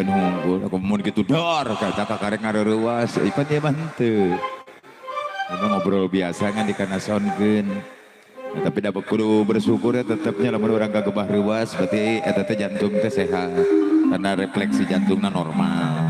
unggul aku mau gitu dor kata kakarek ngareruas ipan dia bantu memang ngobrol biasa kan dikana soundkeun tapi dapat kudu bersyukur ya tetapnya lamun orang kagebah ruas berarti eta teh jantung teh sehat karena refleksi jantungnya normal.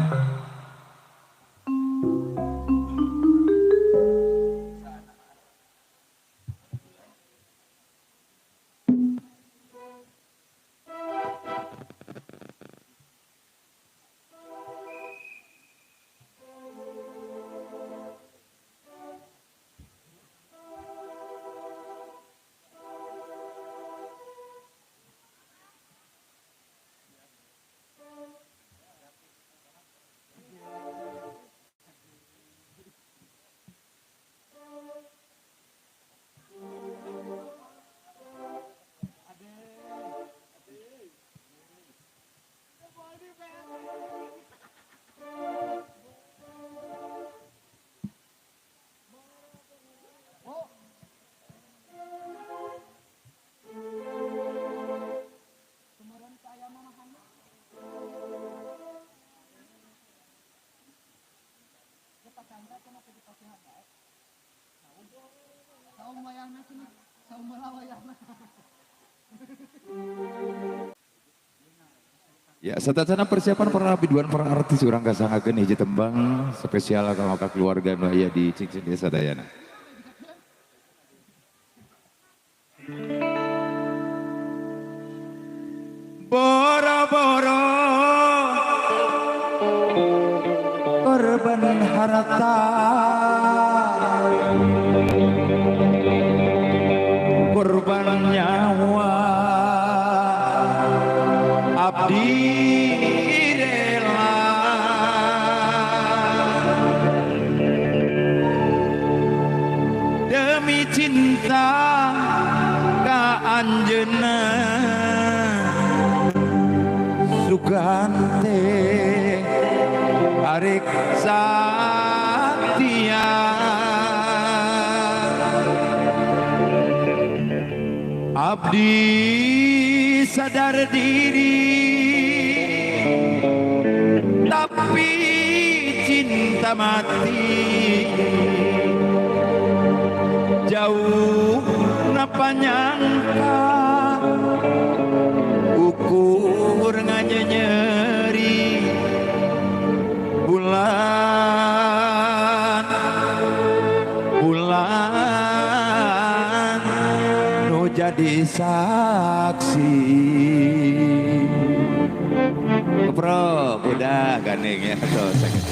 Ya, satasana persiapan para biduan para artis urang kasangakeun hiji tembang spesial kanggo keluarga nu aya di Cicing Desa Dayana. Boro-boro korban harta korban nyawa abdi rela demi cinta ka anjeunna sugante arek satia abdi sadar diri tapi cinta mati jauh napa nyangka ukur nganyeri bulan bulan nu jadi saksi. Bro, udah gandeng ya tuh sakit.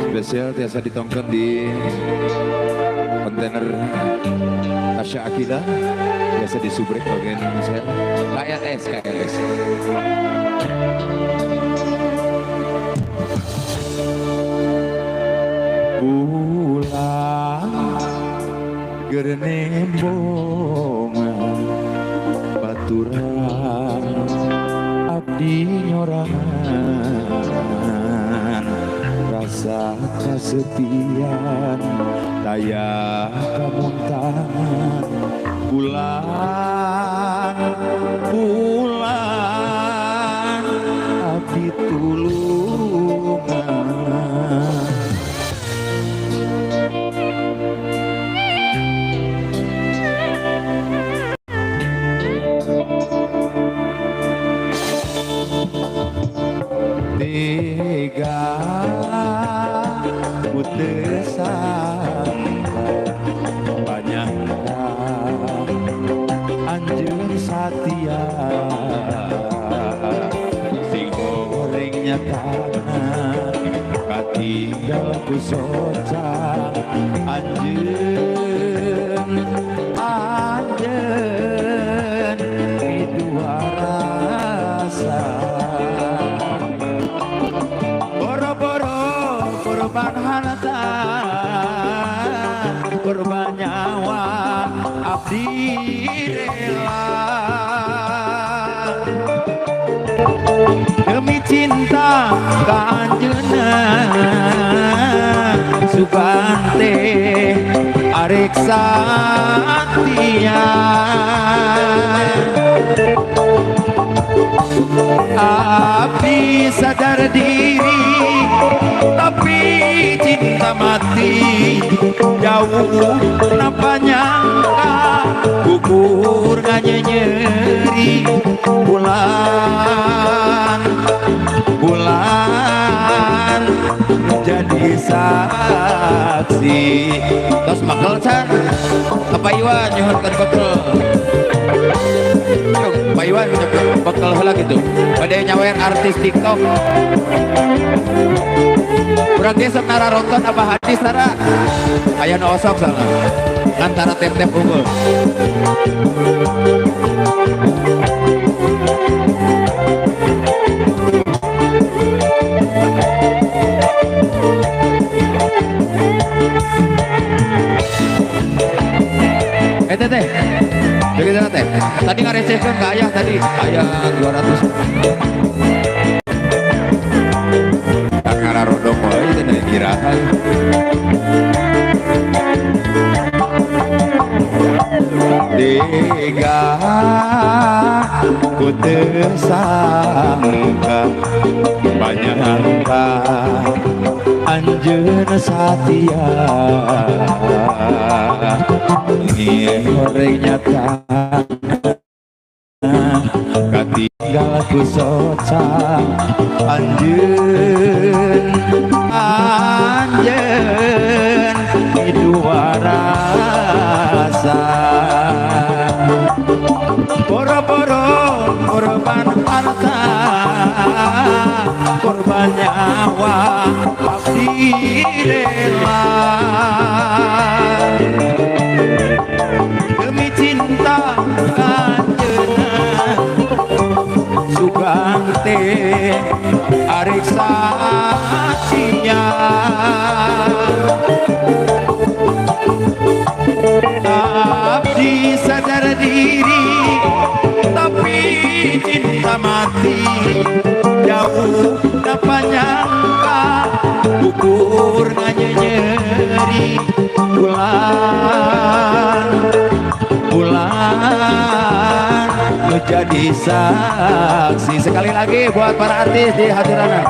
Spesial biasa ditongkrong di kontainer Tasya Akila, biasa di subrek bagian Indonesia. KLS. Pulang gernembongan baturan abdi nyorangan rasa kesepian daya kemuntahan pulang abdi tulungan tega putesan banyak anjeun satia sing gorengnya kanan katinggal ku soca anjeun midua rasa korban harta korban nyawa abdi rela demi cinta ka anjeunna Sugante arek satia abdi sadar diri tapi cinta mati jauh napa nyangka gugur nyeri bulan jadi saksi tos bakal can apa Iwan nyuhunkan bekel Pak Iwan bekel heula gitu pada nyawer artis TikTok urang ge sok nararonton apa hadis tara aya nu osok sana antara tep-tep unggul teh jadi teh tadi ngarecehkeun ka ayah tadi ayah 200 tak ngararodong wae teh dari kirahan dega ku teu sangka banyak anjeun satia ini goreng nyata katinggal ku soca anjeun dua rasa boro-boro korban harta korban nyawa abdi rela demi cinta kanjena Sugante arek saksinya abdi sadar diri tapi cinta mati jauh dapat nyangka gugur nyeri bulan menjadi saksi sekali lagi buat para artis di hadirannya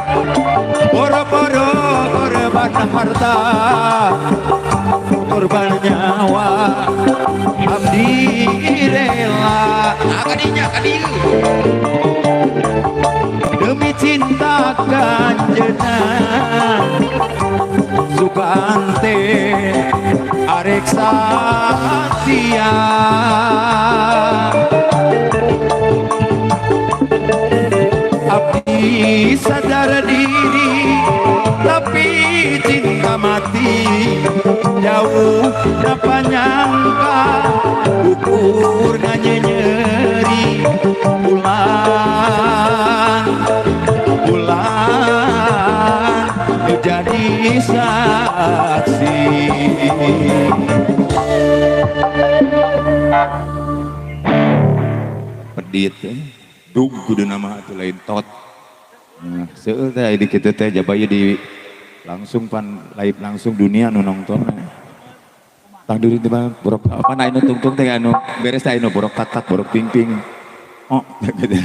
boro-boro korban harta korban nyawa abdi rela kadinya demi cinta kanjena Sugante arek satia abdi sadar diri tapi cinta mati jauh napa nyangka gugur nyeri bulan menjadi saksi pedit dug kudu nama atuh lain tot nah seueur teh di kitu teh jabaya di langsung live langsung dunia nu nonton tang diri teh borok apa na anu tungtung teh anu beres teh anu borok tatak borok ping-ping oh gitu.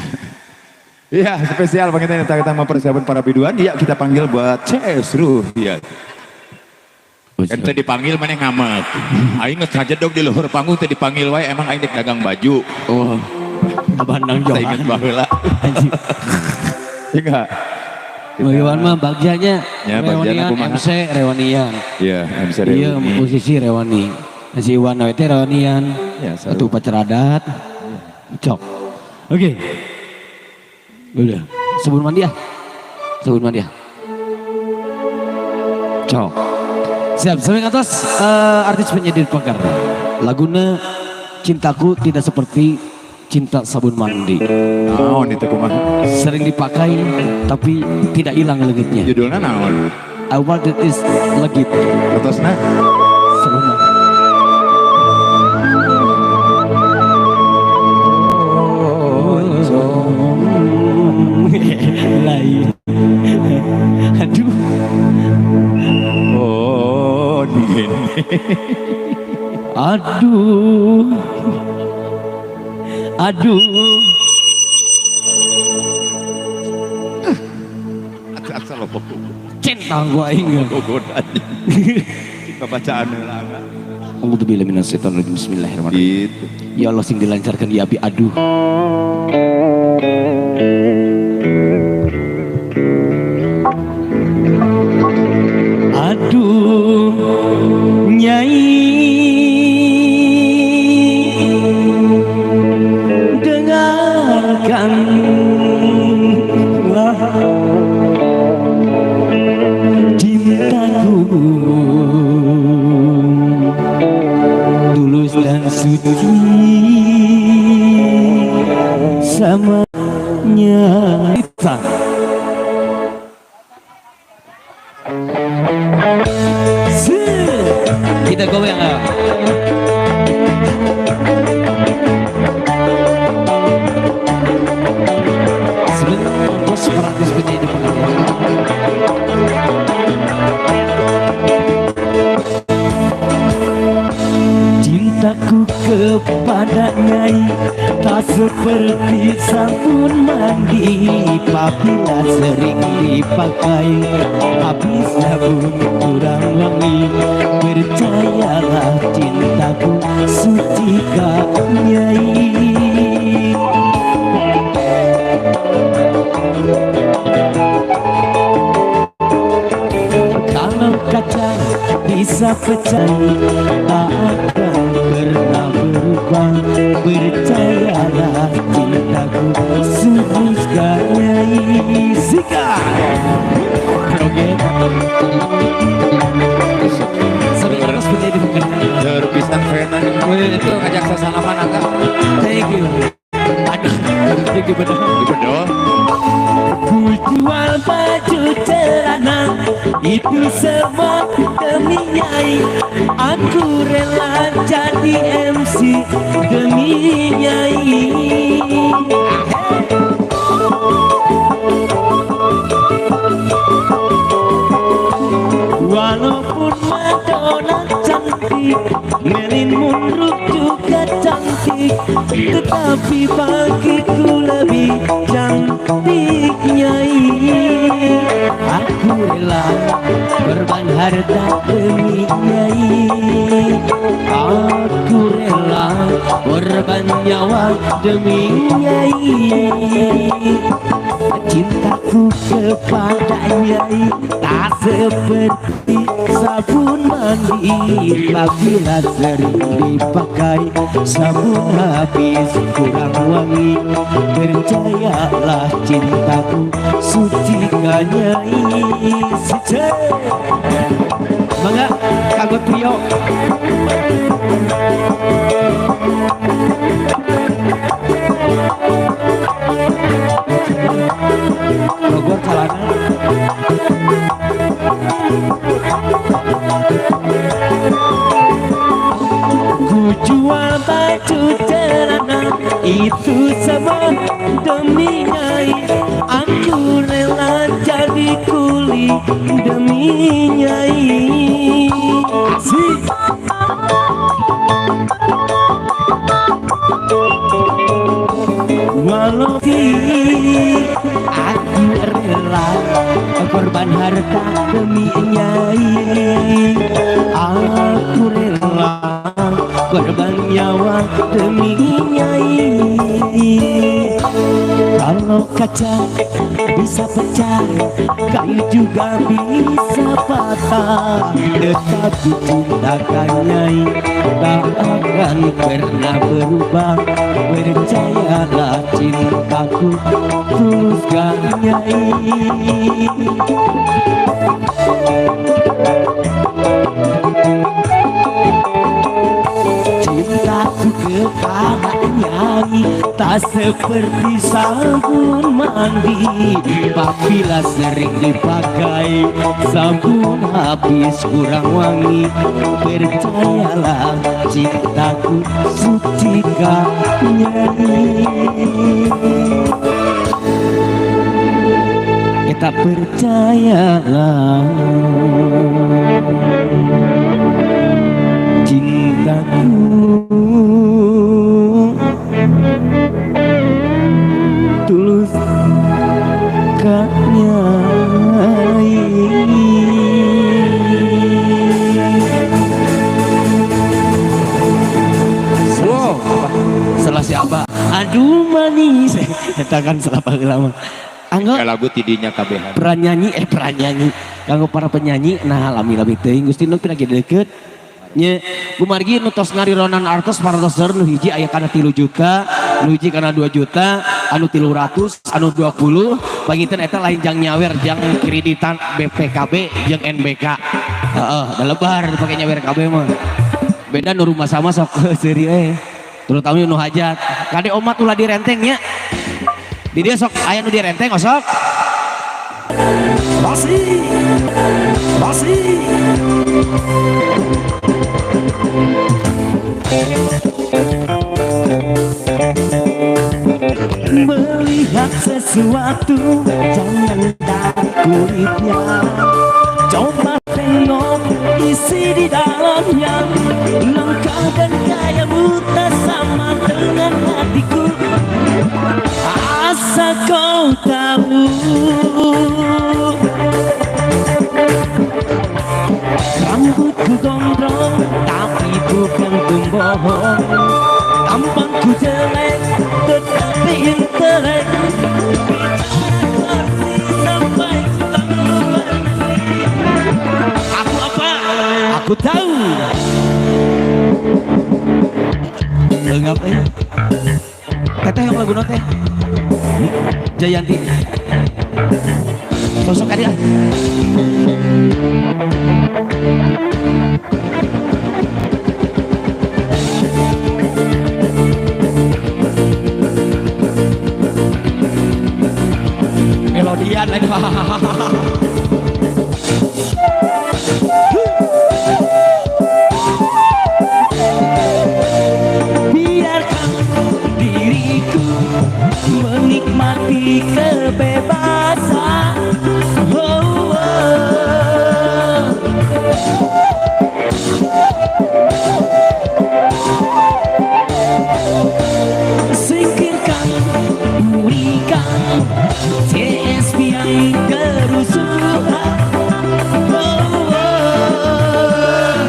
Iya spesial bang kita mempersiapkan para biduan iya kita panggil buat CS Ruhyat kan tadi dipanggil mana ngamak aing geus ngajedog di luhur panggung tadi dipanggil wae emang aing dek dagang baju oh abandang johan inget baheula iya bagaimana mah bagjanya ya bagjana kumaha MC Rewanian iya MC Rewani iya musisi Rewani si Iwan teh Rewanian ya satu pacar adat cok oke udah sebelum mandi ya cok siap sampai atas artis penyanyi Pagar laguna cintaku tidak seperti cinta sabun mandi naon itu kumaha sering dipakai tapi tidak hilang legitnya judulnya naon I want it is legit terusna sabun mandi lain aduh Aduh, aduh, Asal apa cinta gua ingat. gogodan. Kita bacaan lah. Alhamdulillah minasyaitonirrajim. Bismillahirrahmanirrahim. Gitu. Ya Allah sing dilancarkan ya abi aduh. Aduh Nyai, dengarkanlah cintaku tulus dan suci sama nyata. Kita goyang ya. Sebentar bos praktis penyanyi cintaku kepada Nyai tak seperti sabun mandi, apabila sering dipakai habis sabun kurang wangi. Percayalah cintaku suci Kak Nyai. Kalau kaca bisa pecah tak akan pernah berubah. Percayalah cintaku sungguh Nyai. Sika Proget sampai terus menjadi pekerjaan Terpisan Venan itu ngajak sesalaman agak. thank you. Aduh, thank you bener. Betul. Ku jual baju celana itu semua demi Nyai. Aku rela jadi MC demi Nyai. Walaupun Madonna cantik, Marilyn Monroe juga cantik, tetapi bagiku lebih cantik Nyai. Aku rela korban harta demi Nyai. Aku rela korban nyawa demi Nyai. Cintaku kepada Nyai tak seperti sabun mandi, apabila sering dipakai sabun habis kurang wangi. Percayalah cintaku suci Kak Nyai. Sice Mangga kanggo trio. Bogor celana ku jual baju celana itu semua demi Nyai. Aku rela jadi kuli demi Nyai. Walau aku rela korban harta demi Nyai. Aku rela korban nyawa demi Nyai. Kalau kaca bisa pecah, kayu juga bisa patah, tetapi cinta Kak Nyai tak akan pernah berubah. Percayalah cintaku tulus Kak Nyai. Cintaku kepada Nyai tak seperti sabun mandi, apabila sering dipakai sabun habis kurang wangi. Percayalah cintaku suci Kak Nyai. Kita percayalah cintaku tulus kanyai. Wow, salah siapa? Aduh manis, kita kan salah lama. Anggo Ya lagu tidinya kabehan. peran nyanyi, kanggo para penyanyi, nah lami teuing Gusti nu lagi deket. Nya kumargi nu tos ngarironan artos parantos nu hiji aya kana 3 juta, nu hiji kana 2 juta, anu 300, anu 20, pangiten eta lain jang nyawer, jang kreditan BPKB jeung NBK. Heeh, da lebar dipake nyawer KB mah. Beda nu rumah sama sok seuri terutama nu hajat. Kade omat ulah direnteng nya. Di dia sok aya nu direnteng sok. Basi. Melihat sesuatu jangan kulitnya, coba tengok isi di dalamnya. Langkah dan gayamu tak sama dengan hatiku, asal kau tahu. Rambutku gondrong tapi bukan pembohong, tampangku jelek tetapi intelek. Sampai aku apa? Aku tahu. Ngapa ya? Teteh yang lagu teh Jayanti. Sosok adik. Melodian lagi. Biarkan diriku menikmati kebebasan. Oh, oh. Singkirkan, murikan TSP yang kerusuhan. Oh, oh.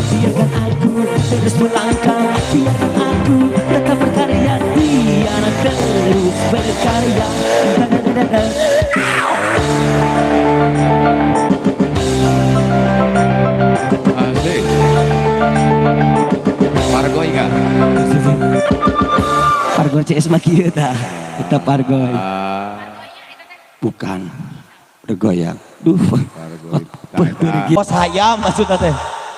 Biarkan aku terus melangkah, biarkan aku tetap berkarya, biarkan terus berkarya. Asik. Pargoy kan? Pargo CS mah kieu tah. Eta pargoy. Bukan. Bergoyang. Duh. Pargoy. Pos hayam maksudna teh.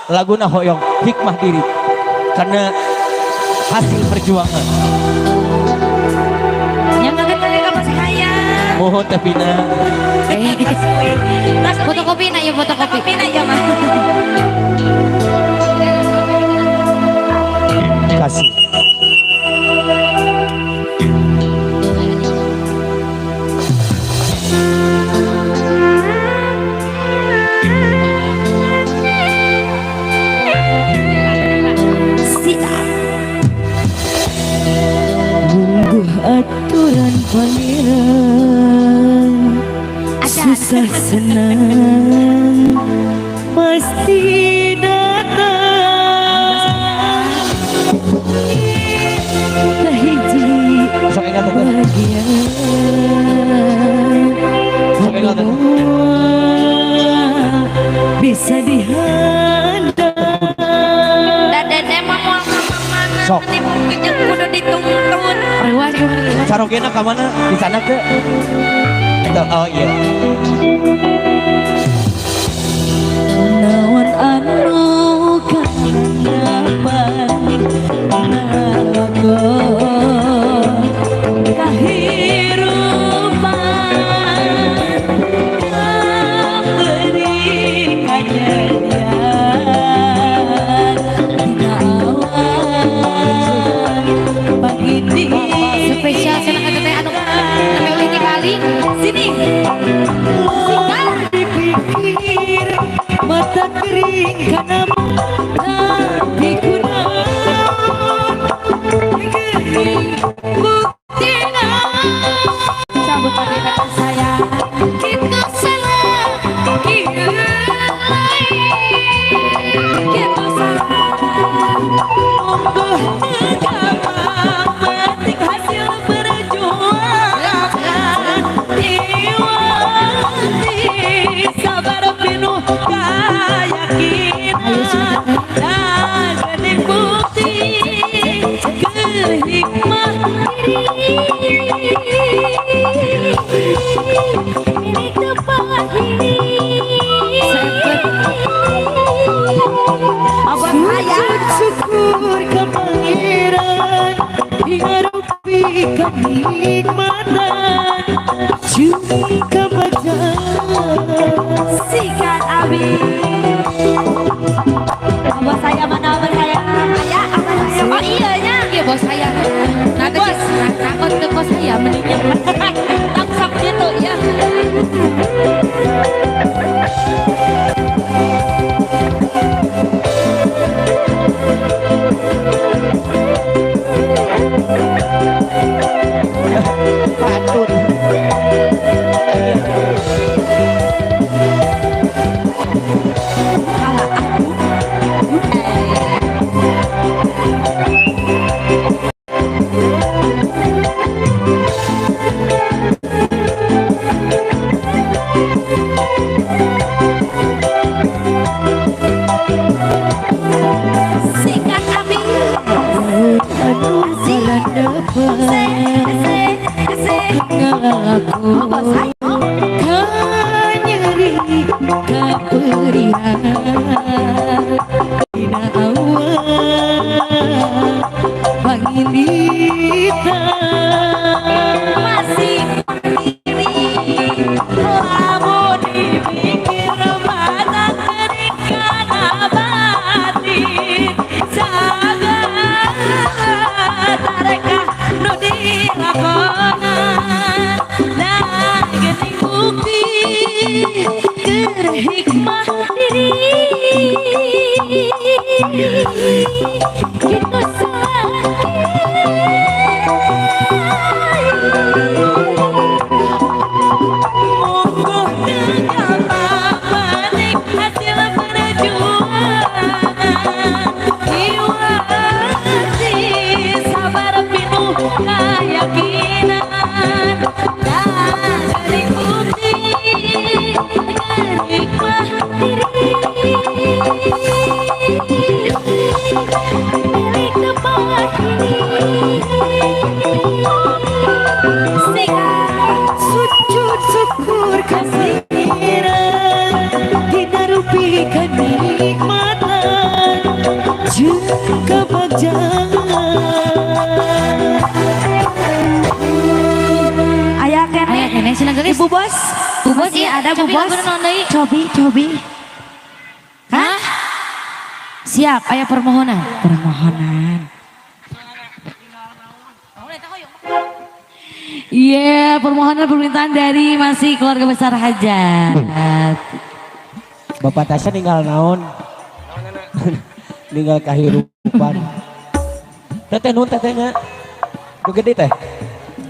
Laguna hoyong hikmah diri. Karena hasil perjuangan. Yang nggak ka masih kaya. Mohon tepina. Fotokopi na ya fotokopi na ya mah. Kasih. Nunggu aturan pangeran, susah senang pasti datang. Tahiji bahagia, bisa dihadang. Sok. Kudu dituntun. Sarogena ke mana? Di sana ke? Oh iya. Nawan anu kapan nago kahirupan beri kejadian dina awan pagi di spesial senang ada teh anu sampai ulih kali sini dipikir mata kering karena milik tempat ini. Abang sayang syukur ke pangeran diharupi kenikmatan juga baca sikat abi. Abang saya mana abang saya? Ayah abang saya. Oh iya nya. Iya bos saya. Nah bos, takut ke bos saya mendingnya. Langsung gitu ya. Patut. Sikat abi. Masih diri lamun dipikir mata keringkan abatin sagar tarekah nu dilakonan dan geuning bukti keur hikmah diri kitu sujud syukur kasih dinarupi kenikmatan juga ayah kene sila geus Bu Bos. Bu Bos iya ada Bu Bos. Cobi. Hah? Siap, ayah permohonan. Iya, permohonan permintaan dari masih keluarga besar hajat. Bapak Tasya ninggal naon? Ninggal kahirupan. Teteh nun tetehnya. Nu gede teh.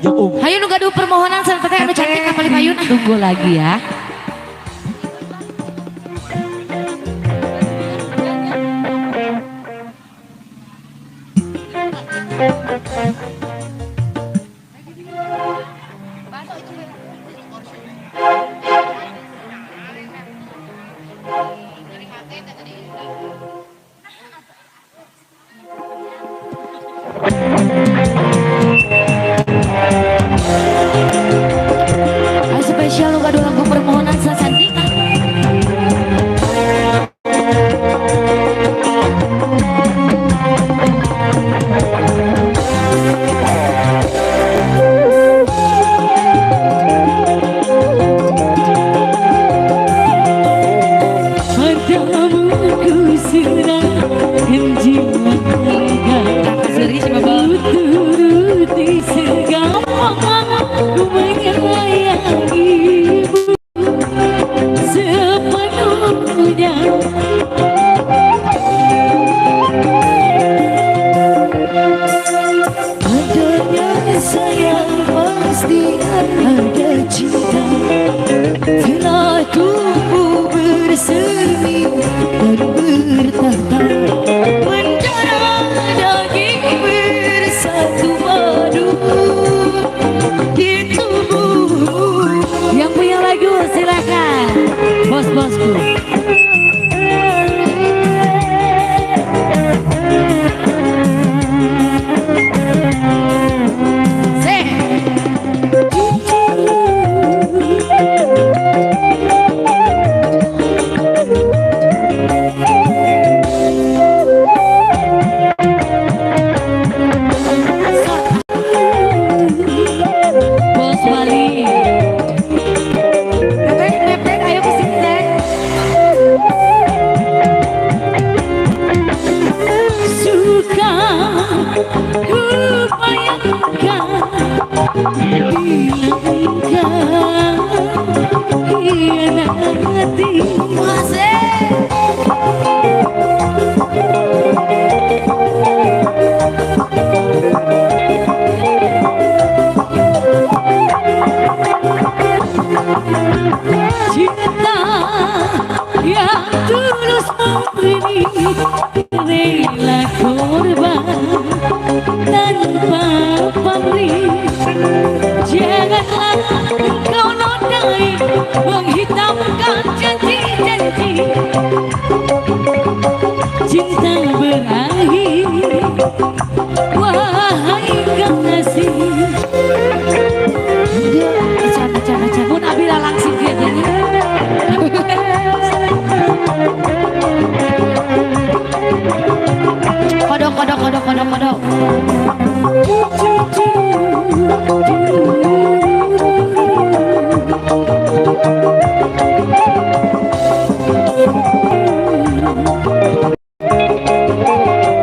Jeung Hayu nu gaduh permohonan sareng teteh anu cantik ka Pali Payun. Tunggu lagi ya. Spesial lu gaduh lagu permohonan sasantik. Cinta yang tulus ini rela korban tanpa pamrih. Janganlah kau nodai menghitamkan janji-janji. Cinta berakhir, wahai kekasih. Pun abila langsung dia nyanyi. Kodok, kodok, kodok, kodok, kodok.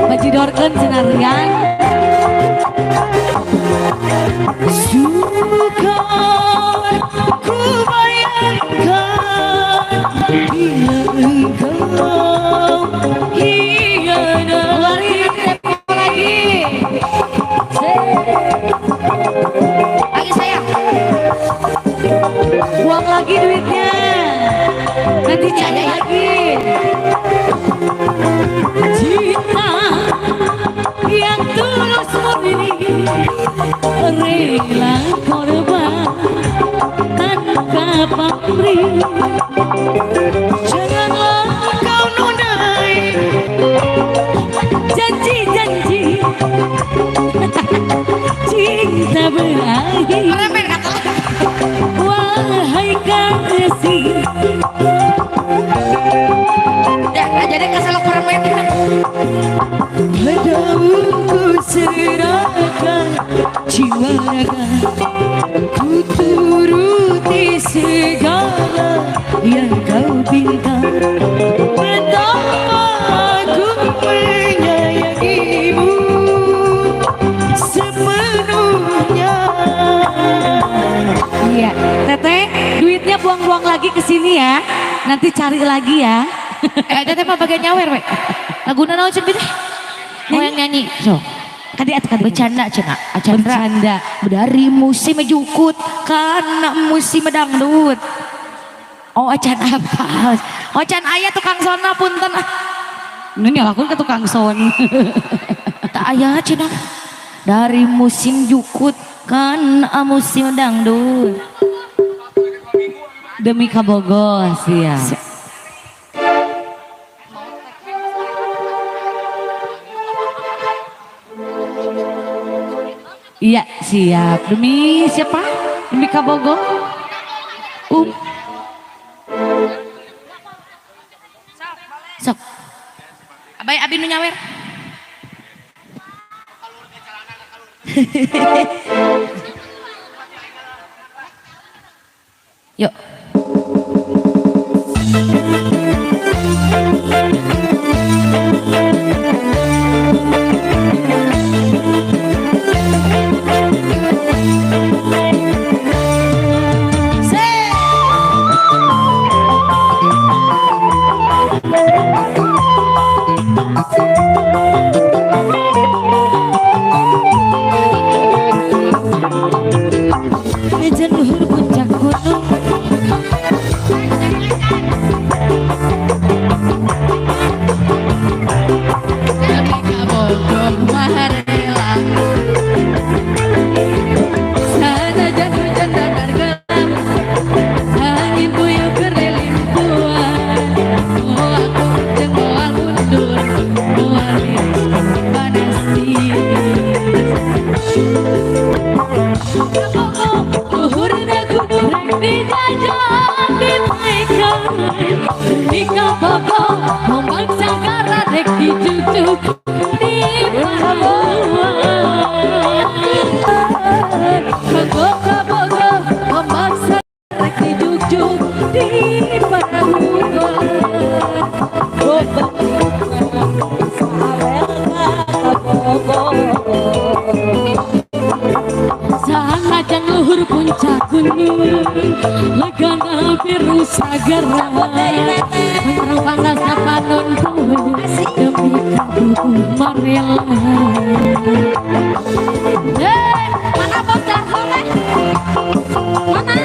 Bajidorkeun senarian. Suka ku bayangkan bila engkau hianat. Lagi sayang. Buang lagi duitnya. Nanti cari lagi. Cinta yang tulus murni rela korban tanpa pamrih. Janganlah kau nodai janji-janji. Cinta berakhir, wahai kasih. Jadi keselak kurang main. Padamu serahkan jiwa raga, ku turuti segala yang kau pinta. Betapa aku menyayangimu sepenuhnya. Iya, Teteh, duitnya buang-buang lagi ke sini ya. Nanti cari lagi ya. Teteh mah bagian nyawer we. Laguna naon cenah teh? Mau yang nyanyi. So. Kadi atuh bercanda cenah. Bercanda. Dari musim jukut kana musim dangdut. Oh acan apa? Oh acan aya tukang sona punten. Nu nyalakeun ke tukang son. Tak aya cenah. Dari musim jukut kana musim dangdut. Demi kabogos ya. Iya siap. Demi siapa? Demi Kabogo. Sok. Abai abi nu nyawer. Yuk. Meja luhur puncak gunung. Dari Kabogo Maharela. Sana jatuh hujan dan gelap. Angin puyuh keliling buah. Oh aku jenggoal mundur. Moal miris panas luhur na gunung dijajan dimaikan. Di Kabogo memaksa karadek dicucuk di palawan. Kabogo memaksa karadek dicucuk di palawan. Sangat luhur puncak gunung legana biru sagara menerang panasnya panon kowe demi kamu marela. Mana bos darso teh? Mana?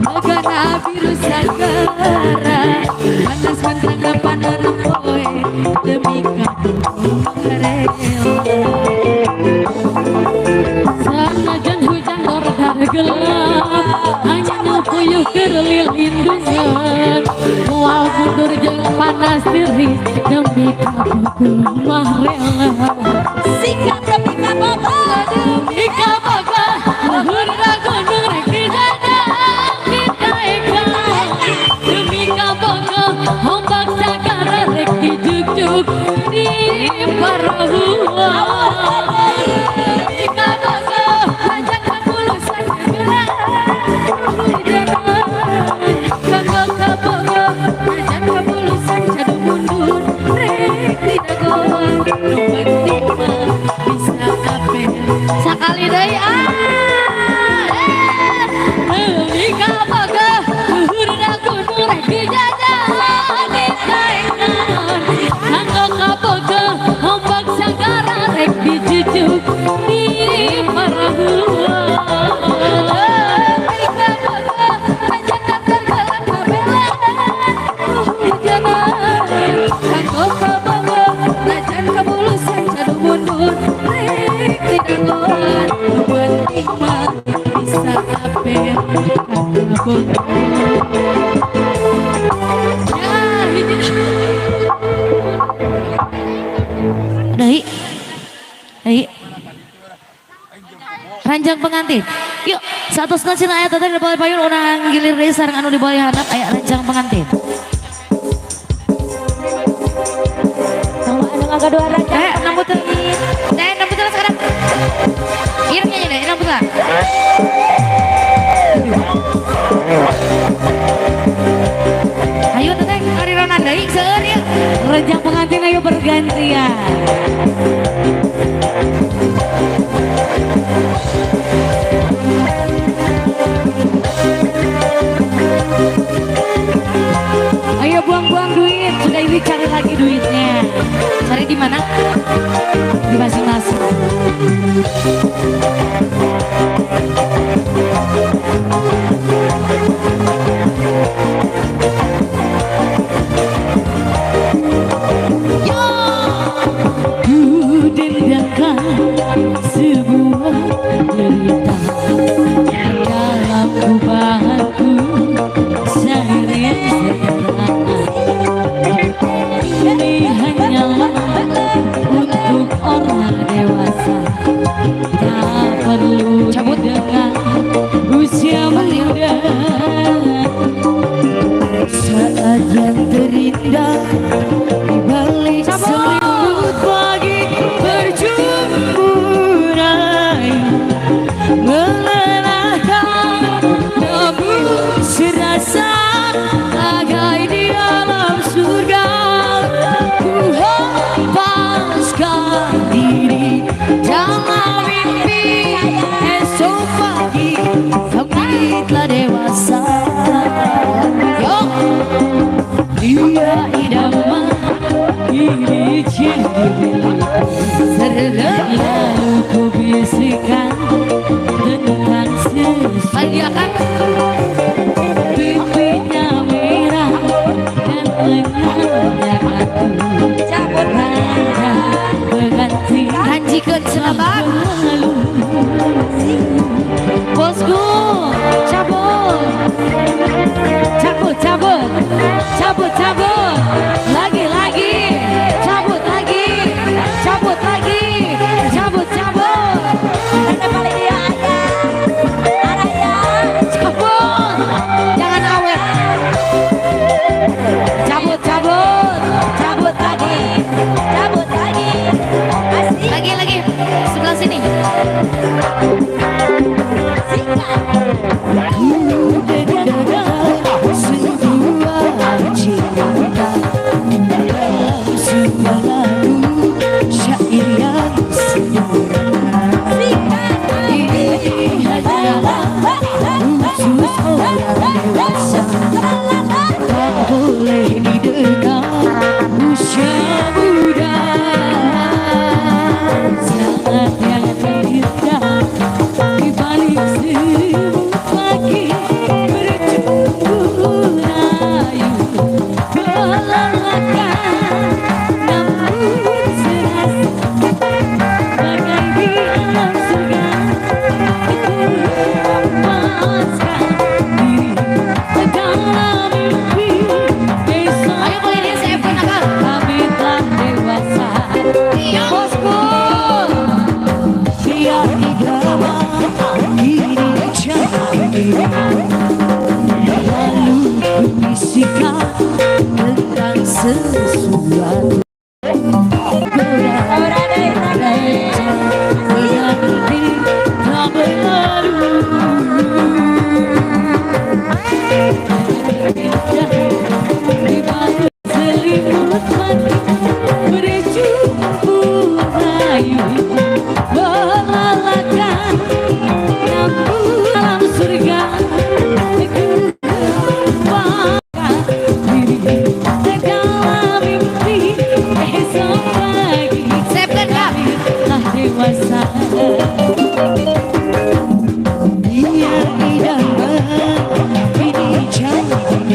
Megana biru sagara panas mentang panon kowe demi kamu rela. Sanajan hujan ordar gelap hanya puyuh kerlilin dusan mual mundur jeung panas diri demi kamu mah rela. Singkat demi kabogo demi kabogo luhur gunung rek dijana kita eka demi kabogo ombak sagara rek dijuk-juk di parahuwa demi kabogo ajak kapulusan segera kanggo kabogo ajak kapulusan jadu mundur rek didagoan nu penting mah bisa ape sakali deui demi kabogo luhurna gunung rek dijajahan ditaekan kanggo kabogo ombak sagara rek dijujuk di parahuwa demi kabogo ajak katergelan kabelan hujanan kanggo kabogo najan kabulusan jadu mundur rek didagoan nu penting mah bisa ape kabogo. Deui. Deui. Ranjang pengantin. Yuk, satusna cenah aya teh di bawah payun urang gilir deui sareng anu di bawah handap aya ranjang pengantin. Kalau anu ngagadua ranjang Nambuteun. Nambuteun sekarang. Ieu nyanyi deui nambuteun. Ayo teteh, hari ronan deui seueur ya. Ranjang pengantin ayo bergantian. Ayo buang-buang duit, sudah ini cari lagi duitnya. Cari di mana? Di masing-masing. Ku dendamkan sebuah derita dalam kubahanku seiring ini hanyalah untuk orang dewasa, tak perlu cabut dengan usia muda. Saat yang terindah di balik selimut pagi berjumurai melelahkan, namun serasa bagai di alam surga. Ku hempaskan diri dalam mimpi esok pagi kami telah dewasa. Yo, dia idaman ini cinta lalu ku bisikan tentang sesuatu. Lagi akan pipinya merah dan lengannya batu. Cabut rada berganti ranjikeun selabang bosku. Cabut cabut cabut cabut cabut lagi cabut lagi cabut lagi cabut cabut ada balik dia aja arahnya cabut jangan awet bisikan tentang sesuatu. Berandai-andai mengerti tak berlalu. Di batu selimut mati berjumpa rayu melalakan namun dalam surga kembangkan diri segala mimpi esok pagi kami telah dewasa. Biar idaman ini jadi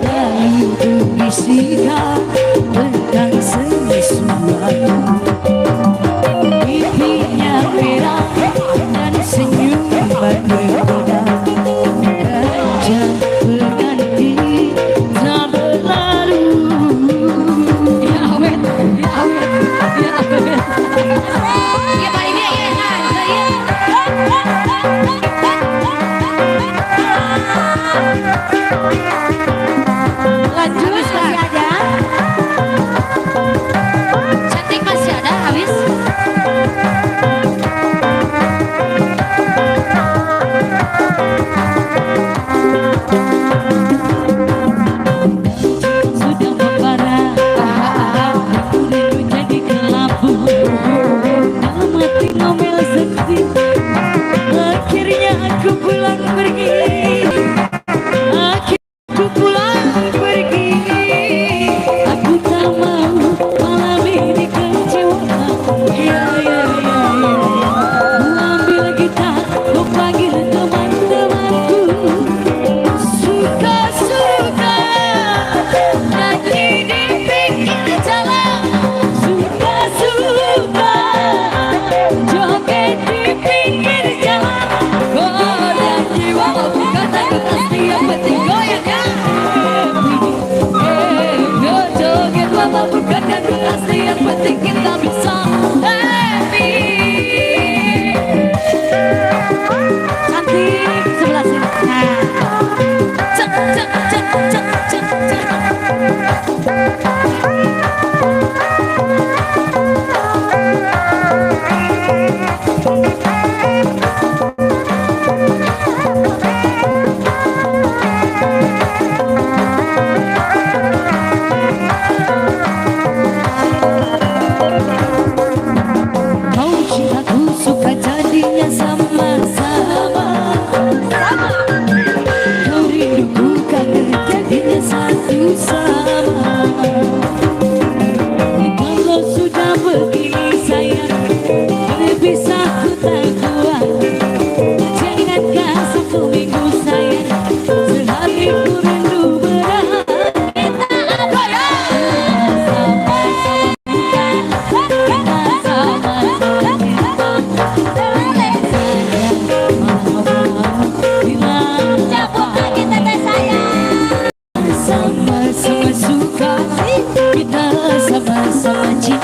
lalu bisikan tentang sesuatu. Pipinya merah dan senyum berbeda. Raja berganti tak berlalu. Ya awet, ya awet, ya awet. Ya paling dia lanjut masih ada. Cantik masih ada habis. Sudah membara, rindu jadi kelabu. Dalam hati ngomel sedih. Akhirnya aku pulang pergi. Aku pulang pergi. Aku tak mau malam ini kecewa. Ya ya ya ya. Ambil gitar, ku panggil teman-temanku. Suka-suka nyanyi di pinggir jalan. Suka-suka joget di pinggir jalan. Goyang jiwa, kata pasti yang penting goyang ya. Joget lama bukan dan pasti yang penting kita bisa happy. Cantik sebelah sini. Nah. Cek cek cek cek cek cek. Kau cintaku suka jadinya sama-sama. Kau rinduku kangen jadinya satu sama. Kalau sudah begini sayang, berpisah ku tak kuat. Jangankah satu minggu sayang, sehari ku rindu berat. Sama-sama suka, kita sama-sama cinta.